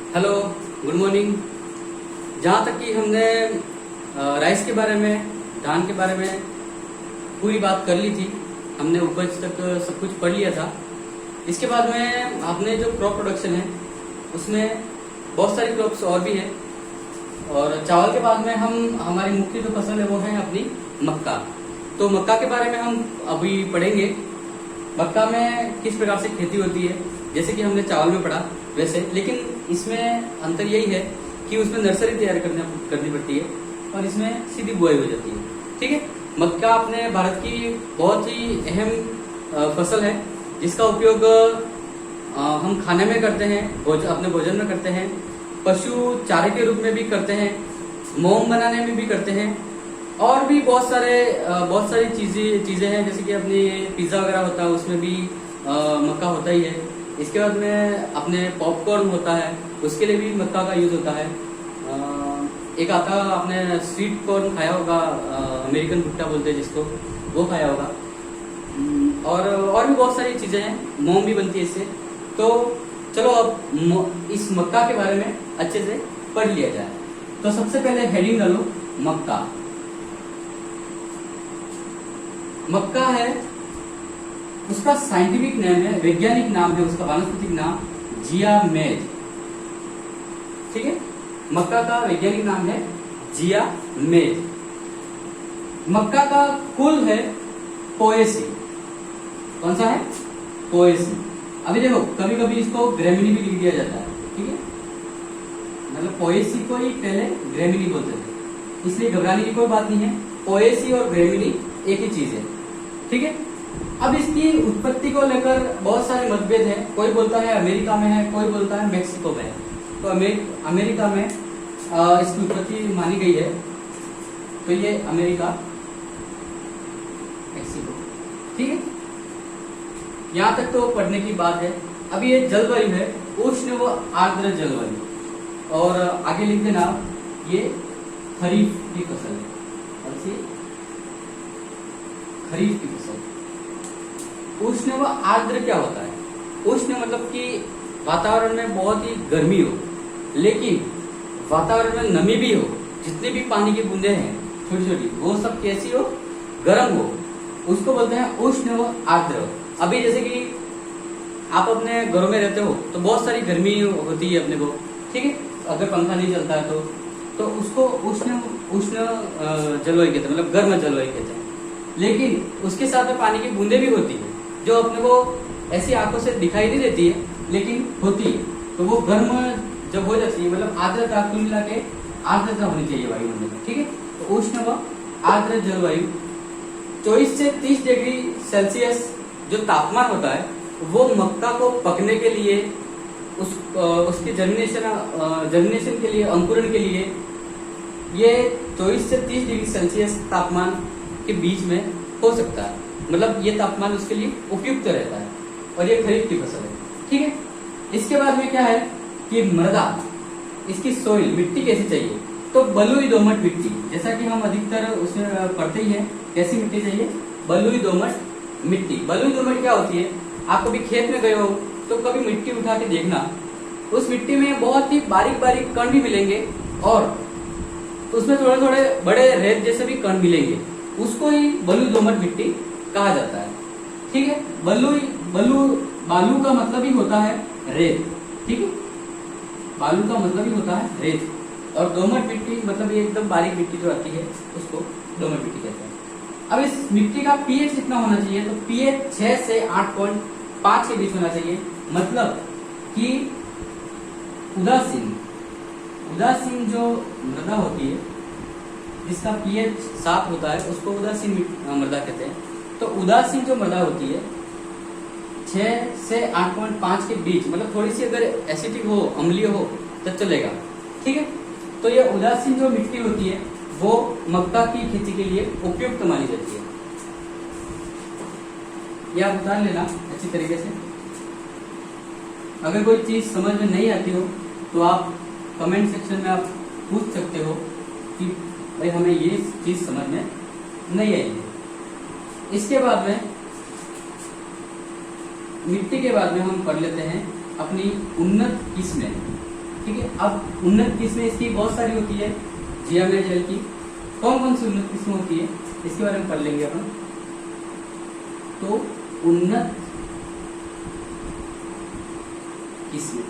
Hello, good morning. जहाँ तक कि हमने राइस के बारे में, धान के बारे में पूरी बात कर ली थी, हमने उपज तक सब कुछ पढ़ लिया था। इसके बाद में आपने जो क्रॉप प्रोडक्शन है उसमें बहुत सारी क्रॉप्स और भी है। और चावल के बाद में हम हमारी मुख्य जो फसल है वो है अपनी मक्का। तो मक्का के बारे में हम अभी पढ़ेंगे। मक्का में किस प्रकार से खेती होती है, जैसे कि हमने चावल में पढ़ा वैसे, लेकिन इसमें अंतर यही है कि उसमें नर्सरी तैयार करनी पड़ती है और इसमें सीधी बुआई हो जाती है। ठीक है। मक्का अपने भारत की बहुत ही अहम फसल है, जिसका उपयोग हम खाने में करते हैं, अपने भोजन में करते हैं, पशु चारे के रूप में भी करते हैं, मोम बनाने में भी करते हैं, और भी बहुत सारी चीजें हैं, जैसे कि अपनी पिज्जा वगैरह होता है उसमें भी मक्का होता ही है। इसके बाद में अपने पॉपकॉर्न होता है, उसके लिए भी मक्का का यूज होता है। एक आता आपने स्वीट कॉर्न खाया होगा, अमेरिकन भुट्टा बोलते हैं जिसको, वो खाया होगा। और भी बहुत सारी चीजें हैं, मोम भी बनती है इससे। तो चलो अब इस मक्का के बारे में अच्छे से पढ़ लिया जाए। तो सबसे पहले हेडिंग डालो मक्का। मक्का है, उसका साइंटिफिक नेम है, वैज्ञानिक नाम है, उसका वानस्पतिक नाम जिया मेज। ठीक है। मक्का का वैज्ञानिक नाम है जिया मेज। मक्का का कुल है पोएसी। कौन सा है? पोएसी। अभी देखो, कभी कभी इसको ग्रेमिनी भी लिख दिया जाता है। ठीक है, मतलब पोएसी को ही पहले ग्रेमिनी बोलते थे, इसलिए घबराने की कोई बात नहीं है। पोएसी और ग्रेमिनी एक ही चीज है। ठीक है। अब इसकी उत्पत्ति को लेकर बहुत सारे मतभेद हैं। कोई बोलता है अमेरिका में है, कोई बोलता है मेक्सिको में है। तो अमेरिका में इसकी उत्पत्ति मानी गई है, तो ये अमेरिका, मेक्सिको। ठीक है। यहाँ तक तो पढ़ने की बात है। अब ये जलवायु है उष्ण व आर्द्र जलवायु, और आगे लिख देना ये खरीफ की फसल है। और इसे खरीफ की फसल। उष्ण व आर्द्र क्या होता है? उष्ण मतलब कि वातावरण में बहुत ही गर्मी हो, लेकिन वातावरण में नमी भी हो, जितनी भी पानी की बूंदें हैं छोटी छोटी, वो सब कैसी हो? गर्म हो, उसको बोलते हैं उष्ण व आर्द्र। अभी जैसे कि आप अपने घरों में रहते हो तो बहुत सारी गर्मी होती है अपने को। ठीक है। अगर पंखा नहीं चलता है तो उसको उष्ण जलवायु कहते हैं, मतलब गर्म जलवायु कहते हैं। लेकिन उसके साथ में पानी की बूंदें भी होती है, जो अपने को ऐसी आंखों से दिखाई नहीं देती है, लेकिन होती है। तो वो गर्म जब हो जाती है, मतलब आर्द्रता, कुल मिला के आर्द्रता होनी चाहिए वायुमंडल में। ठीक है। तो उष्ण व आर्द्र जलवायु 24 से 30 डिग्री सेल्सियस जो तापमान होता है, वो मक्का को पकने के लिए, उसके जर्मिनेशन के लिए, अंकुरण के लिए, ये 24 से 30 डिग्री सेल्सियस तापमान के बीच में हो सकता है। मतलब ये तापमान उसके लिए उपयुक्त रहता है, और ये खरीफ की फसल है। ठीक है। इसके बाद में क्या है कि मृदा, इसकी सोइल, मिट्टी कैसी चाहिए? तो बलुई दोमट मिट्टी, जैसा कि हम अधिकतर उसमें पढ़ते ही हैं। कैसी मिट्टी चाहिए? बलुई दोमट मिट्टी। बलुई दोमट क्या होती है? आप कभी खेत में गए हो तो कभी मिट्टी उठा के देखना, उस मिट्टी में बहुत ही बारीक बारीक कण भी मिलेंगे, और उसमें थोड़े थोड़े बड़े रेत जैसे भी कण मिलेंगे। उसको ही बलुई दोमट मिट्टी कहा जाता है। ठीक है। बालू का मतलब ही होता है रेत। ठीक है। बालू का मतलब ही होता है रेत, और दोमट मिट्टी मतलब ये एकदम बारीक मिट्टी जो आती है उसको दोमट मिट्टी कहते हैं। अब इस मिट्टी का पीएच कितना होना चाहिए? तो पीएच 6 से 8.5 के बीच होना चाहिए। मतलब कि उदासीन जो मृदा होती है, जिसका पीएच 7 होता है, उसको उदासीन मृदा कहते हैं। तो उदासीन जो मृदा होती है 6 से 8.5 के बीच, मतलब थोड़ी सी अगर एसिडिक हो, अम्लीय हो, तो चलेगा। ठीक है। तो ये उदासीन जो मिट्टी होती है वो मक्का की खेती के लिए उपयुक्त मानी जाती है। यह आप उतार लेना अच्छी तरीके से। अगर कोई चीज समझ में नहीं आती हो तो आप कमेंट सेक्शन में आप पूछ सकते हो कि भाई हमें ये चीज समझ में नहीं आई है। इसके बाद में मिट्टी के बाद में हम पढ़ लेते हैं अपनी उन्नत किस्में। ठीक है। अब उन्नत किस्में इसकी बहुत सारी होती है GMHL की। कौन कौन सी उन्नत किस्में होती है इसके बारे में पढ़ लेंगे अपन। तो उन्नत किस्में,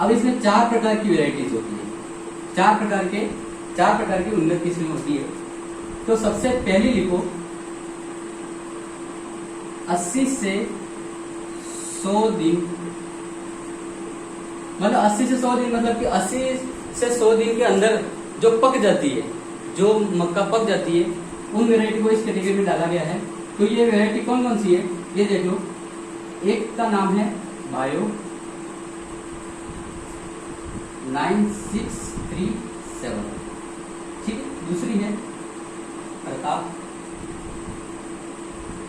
अब इसमें 4 प्रकार की वेराइटीज होती है। 4 प्रकार की उन्नत किस्में होती है। तो सबसे पहली लिखो 80 से 100 दिन, मतलब 80 से 100 दिन मतलब कि 80 से 100 दिन के अंदर जो पक जाती है, जो मक्का पक जाती है, उन वेराइटी को इस कैटेगरी में डाला गया है। तो ये वेराइटी कौन कौन सी है ये देख लो। एक का नाम है बायो 9637, ठीक है। दूसरी है प्रताप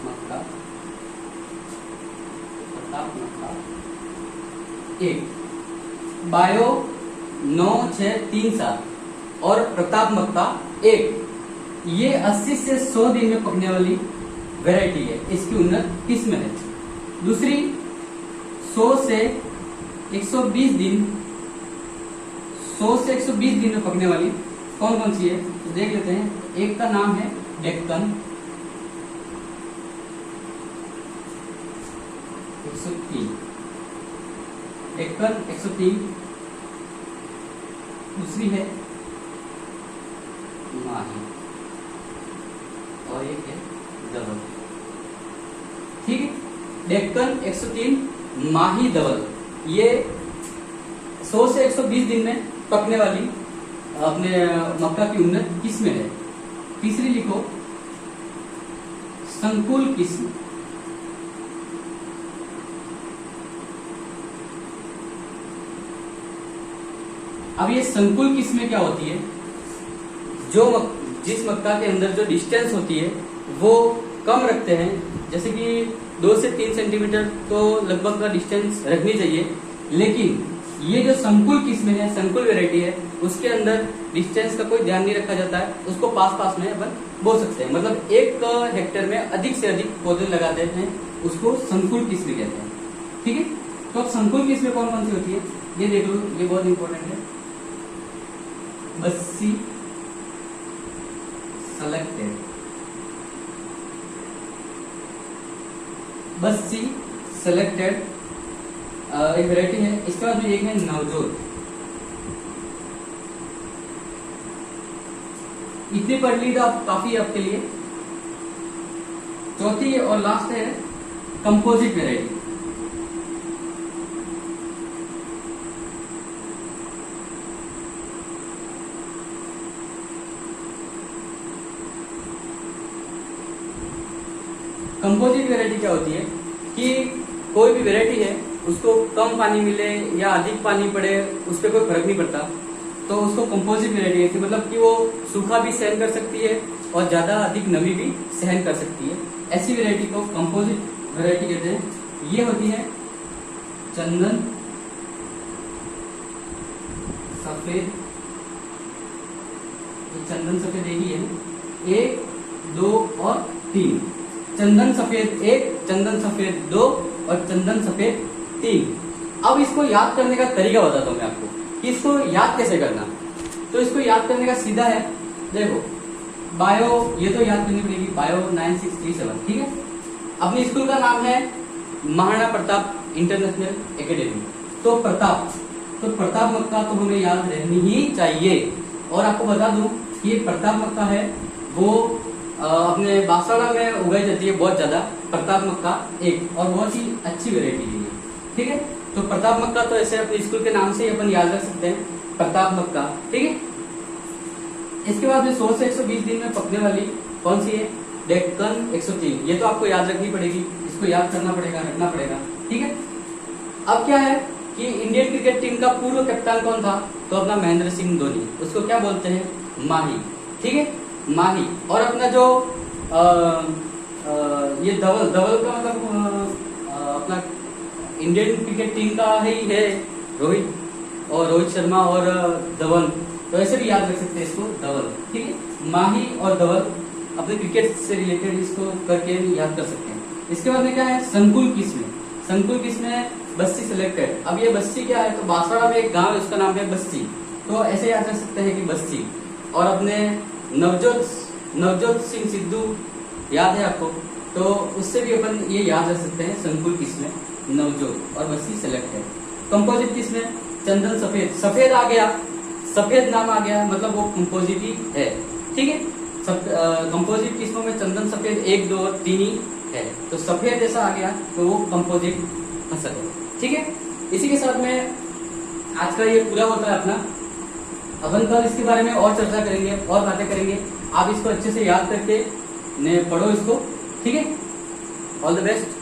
मक्का, एक बायो 9637 और प्रताप मक्का एक। ये 80 से 100 दिन में पकने वाली वैरायटी है, इसकी उन्नत किस्म है। दूसरी 100 से 120 दिन, 100 से 120 दिन में पकने वाली कौन कौन सी है तो देख लेते हैं। एक का नाम है डेक्कन 103, डेक्कन 103। दूसरी है माही और एक है धवल, ठीक है। डेक्कन 103, माही, धवल, ये 100 से 120 दिन में पकने वाली अपने मक्का की उन्नत किस्में है। तीसरी लिखो संकुल किस्म, अब ये संकुल किस्में क्या होती है, जो जिस मक्का के अंदर जो डिस्टेंस होती है वो कम रखते हैं, जैसे कि 2 से 3 सेंटीमीटर तो लगभग का डिस्टेंस रखनी चाहिए। लेकिन ये जो संकुल किस्में है, संकुल वैरायटी है, उसके अंदर डिस्टेंस का कोई ध्यान नहीं रखा जाता है। उसको पास में अपन बो सकते हैं, मतलब 1 हेक्टेयर में अधिक से अधिक पौधे लगाते हैं, उसको संकुल किस्में कहते हैं, ठीक है। तो अब संकुल किस्में कौन कौन सी होती है ये देख लो, ये बहुत इंपॉर्टेंट है। बस्सी सेलेक्टेड, बस्सी सेलेक्टेड एक वैरायटी है। इसके बाद में एक है नवजोत। इतनी पढ़ ली तो आप काफी है आपके लिए। चौथी और लास्ट है कंपोजिट वैरायटी। कंपोजिट वैरायटी क्या होती है कि कोई भी वैरायटी है उसको कम पानी मिले या अधिक पानी पड़े उस पर कोई फर्क नहीं पड़ता, तो उसको कंपोजिट वैरायटी कहती है। मतलब कि वो सूखा भी सहन कर सकती है और ज्यादा अधिक नमी भी सहन कर सकती है। ऐसी वैरायटी को कंपोजिट वैरायटी कहते हैं। ये होती है चंदन सफेद, चंदन सफेद एक ही है, 1, 2 और 3। चंदन सफेद 1, चंदन सफेद 2 और चंदन सफेद 3। अब इसको याद करने का तरीका बताता हूं मैं आपको कि इसको याद कैसे करना। तो इसको याद करने का सीधा है, देखो बायो, ये तो याद करनी पड़ेगी, बायो 9637, ठीक है। अपनी स्कूल का नाम है महाराणा प्रताप इंटरनेशनल एकेडमी। तो प्रताप मक्का तो हमें याद रहनी ही चाहिए। और आपको बता दूं कि ये प्रताप मक्का है वो अपने बांसवाड़ा में उगाई जाती है बहुत ज्यादा, प्रताप मक्का एक, और बहुत ही अच्छी वेरायटी है, ठीक है। तो प्रताप मक्का तो ऐसे अपने स्कूल के नाम से ही अपन याद रख सकते हैं, प्रताप मक्का, ठीक है। इसके बाद में 100 से 120 दिन में पकने वाली कौन सी है, डेक्कन 103। ये तो आपको याद रखनी पड़ेगी, इसको याद करना पड़ेगा, रखना पड़ेगा, ठीक है। अब क्या है कि इंडियन क्रिकेट टीम का पूर्व कप्तान कौन था, तो अपना महेंद्र सिंह धोनी, उसको क्या बोलते हैं, माही, ठीक है, माही। और अपना जो ये धवल का मतलब अपना इंडियन क्रिकेट टीम का ही है रोहित शर्मा और धवल, तो ऐसे भी याद रख सकते हैं इसको, धवल, ठीक है। माही और धवल अपने क्रिकेट से रिलेटेड इसको करके याद कर सकते हैं। इसके बाद में क्या है, संकुल किस्में। संकुल किस्में बस्सी सिलेक्टेड। अब ये बस्सी क्या है, तो बांसवाड़ा में एक गांव है उसका नाम है बस्सी, तो ऐसे याद रख सकते हैं कि बस्सी। और अपने नवजोत सिंह सिद्धू याद है आपको, तो उससे भी अपन ये याद रख सकते हैं संकुल किसमें, नवजोत, और बस्सी सिलेक्टेड। कंपोजिट किसमें, चंदन सफेद, सफेद आ गया, सफेद नाम आ गया, मतलब वो कंपोजिट ही है, ठीक है। कंपोजिट किस्मों में चंदन सफेद 1, 2 और 3 ही है, तो सफेद ऐसा आ गया तो वो कंपोजिट फसल है, ठीक है। इसी के साथ में आज का ये पूरा होता है अपना। अपन कल इसके बारे में और चर्चा करेंगे और बातें करेंगे। आप इसको अच्छे से याद करके पढ़ो इसको, ठीक है। All the best.